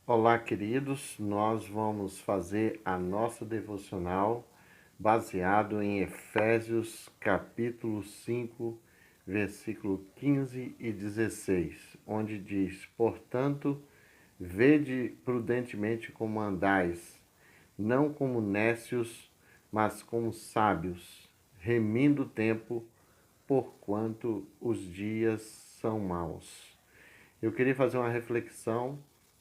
Olá, queridos. Nós vamos fazer a nossa devocional baseado em Efésios capítulo 5, versículo 15 e 16, onde diz: Portanto, vede prudentemente como andais, não como nécios, mas como sábios, remindo o tempo, porquanto os dias são maus. Eu queria fazer uma reflexão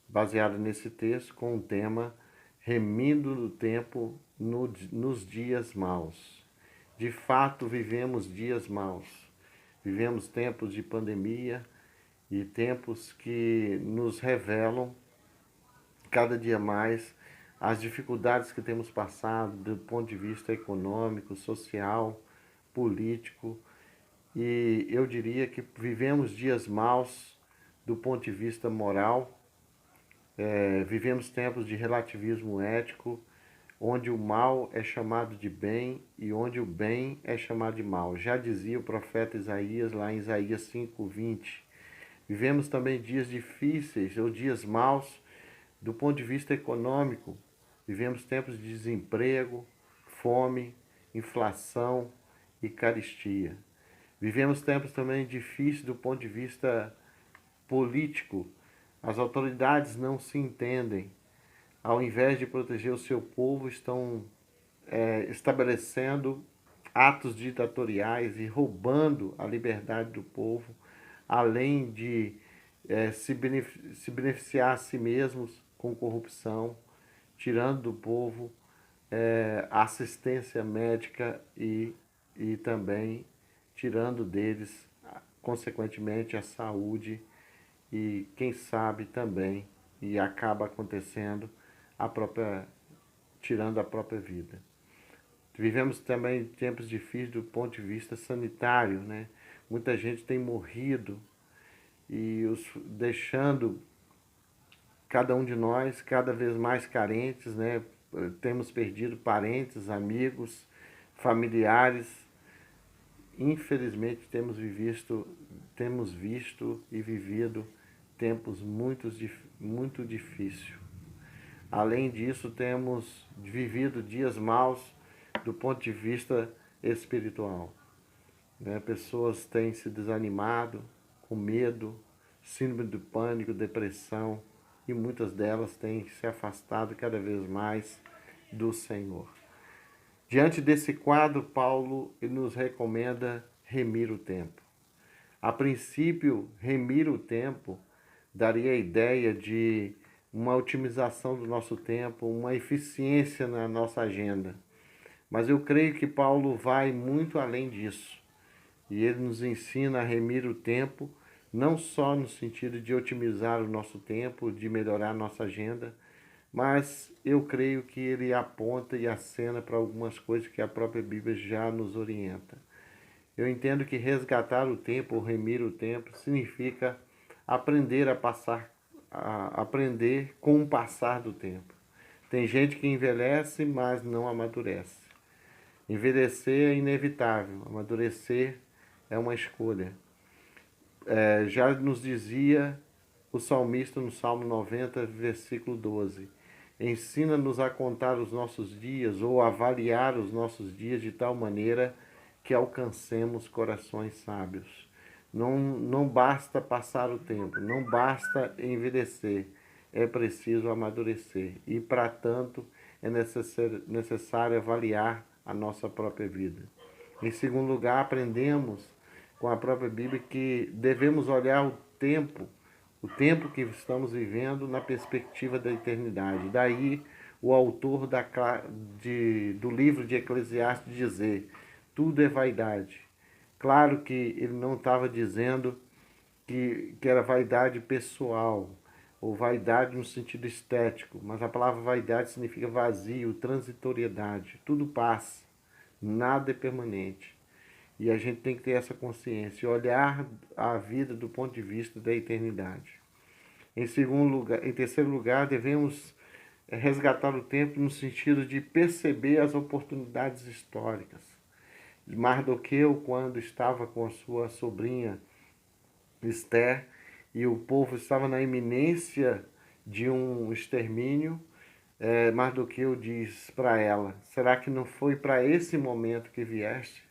baseada nesse texto com o tema Remindo do Tempo nos Dias Maus. De fato, vivemos dias maus. Vivemos tempos de pandemia e tempos que nos revelam cada dia mais as dificuldades que temos passado do ponto de vista econômico, social, político. E eu diria que vivemos dias maus do ponto de vista moral. Vivemos tempos de relativismo ético, onde o mal é chamado de bem e onde o bem é chamado de mal. Já dizia o profeta Isaías lá em Isaías 5:20. Vivemos também dias difíceis ou dias maus do ponto de vista econômico. Vivemos tempos de desemprego, fome, inflação e carestia. Vivemos tempos também difíceis do ponto de vista político. As autoridades não se entendem. Ao invés de proteger o seu povo, estão estabelecendo atos ditatoriais e roubando a liberdade do povo, além de se beneficiar a si mesmos com corrupção, tirando do povo assistência médica e também tirando deles, consequentemente, a saúde e, quem sabe, também, e acaba acontecendo, a própria, tirando a própria vida. Vivemos também tempos difíceis do ponto de vista sanitário, né? Muita gente tem morrido e os deixando cada um de nós cada vez mais carentes, né? Temos perdido parentes, amigos, familiares. Infelizmente temos visto e vivido tempos muito difíceis. Além disso, temos vivido dias maus do ponto de vista espiritual. Né? Pessoas têm se desanimado, com medo, síndrome do pânico, depressão, e muitas delas têm se afastado cada vez mais do Senhor. Diante desse quadro, Paulo nos recomenda remir o tempo. A princípio, remir o tempo daria a ideia de uma otimização do nosso tempo, uma eficiência na nossa agenda. Mas eu creio que Paulo vai muito além disso. E ele nos ensina a remir o tempo, não só no sentido de otimizar o nosso tempo, de melhorar a nossa agenda, mas eu creio que ele aponta e acena para algumas coisas que a própria Bíblia já nos orienta. Eu entendo que resgatar o tempo ou remir o tempo significa aprender a passar, aprender com o passar do tempo. Tem gente que envelhece, mas não amadurece. Envelhecer é inevitável, amadurecer é uma escolha. Já nos dizia o salmista no Salmo 90, versículo 12: Ensina-nos a contar os nossos dias ou avaliar os nossos dias de tal maneira que alcancemos corações sábios. Não basta passar o tempo, não basta envelhecer, é preciso amadurecer. E, para tanto, é necessário avaliar a nossa própria vida. Em segundo lugar, aprendemos com a própria Bíblia que devemos olhar o tempo que estamos vivendo na perspectiva da eternidade. Daí o autor do livro de Eclesiastes dizer: tudo é vaidade. Claro que ele não estava dizendo que era vaidade pessoal, ou vaidade no sentido estético, mas a palavra vaidade significa vazio, transitoriedade. Tudo passa, nada é permanente. E a gente tem que ter essa consciência, olhar a vida do ponto de vista da eternidade. Em terceiro lugar, devemos resgatar o tempo no sentido de perceber as oportunidades históricas. Mardoqueu, quando estava com a sua sobrinha Esther e o povo estava na iminência de um extermínio, Mardoqueu diz para ela: será que não foi para esse momento que vieste?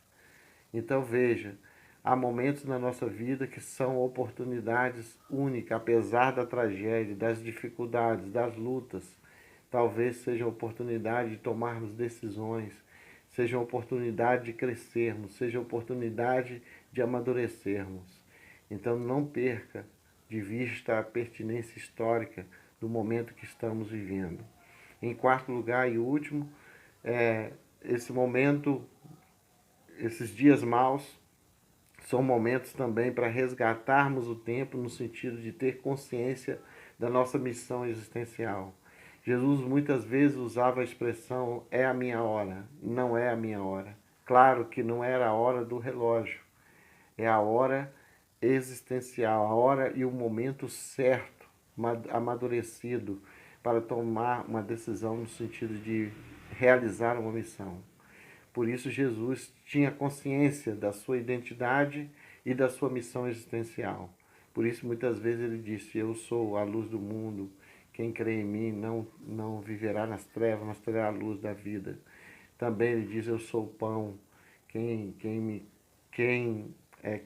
Então veja, há momentos na nossa vida que são oportunidades únicas, apesar da tragédia, das dificuldades, das lutas. Talvez seja a oportunidade de tomarmos decisões, seja a oportunidade de crescermos, seja a oportunidade de amadurecermos. Então não perca de vista a pertinência histórica do momento que estamos vivendo. Em quarto lugar e último, esse momento, esses dias maus, são momentos também para resgatarmos o tempo no sentido de ter consciência da nossa missão existencial. Jesus muitas vezes usava a expressão é a minha hora, não é a minha hora. Claro que não era a hora do relógio, é a hora existencial, a hora e o momento certo, amadurecido, para tomar uma decisão no sentido de realizar uma missão. Por isso, Jesus tinha consciência da sua identidade e da sua missão existencial. Por isso, muitas vezes ele disse: eu sou a luz do mundo. Quem crê em mim não viverá nas trevas, mas terá a luz da vida. Também ele diz: eu sou o pão. Quem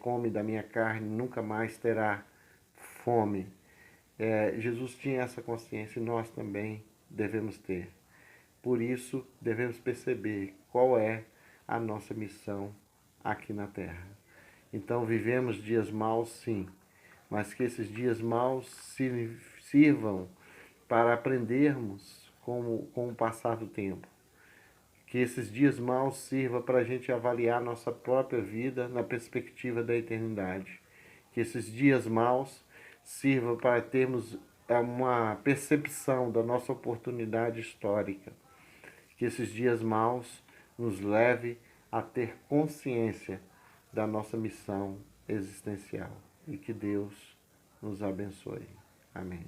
come da minha carne nunca mais terá fome. Jesus tinha essa consciência e nós também devemos ter. Por isso, devemos perceber qual é a nossa missão aqui na Terra. Então, vivemos dias maus, sim, mas que esses dias maus sirvam para aprendermos com o passar do tempo. Que esses dias maus sirvam para a gente avaliar nossa própria vida na perspectiva da eternidade. Que esses dias maus sirvam para termos uma percepção da nossa oportunidade histórica. Que esses dias maus nos leve a ter consciência da nossa missão existencial. E que Deus nos abençoe. Amém.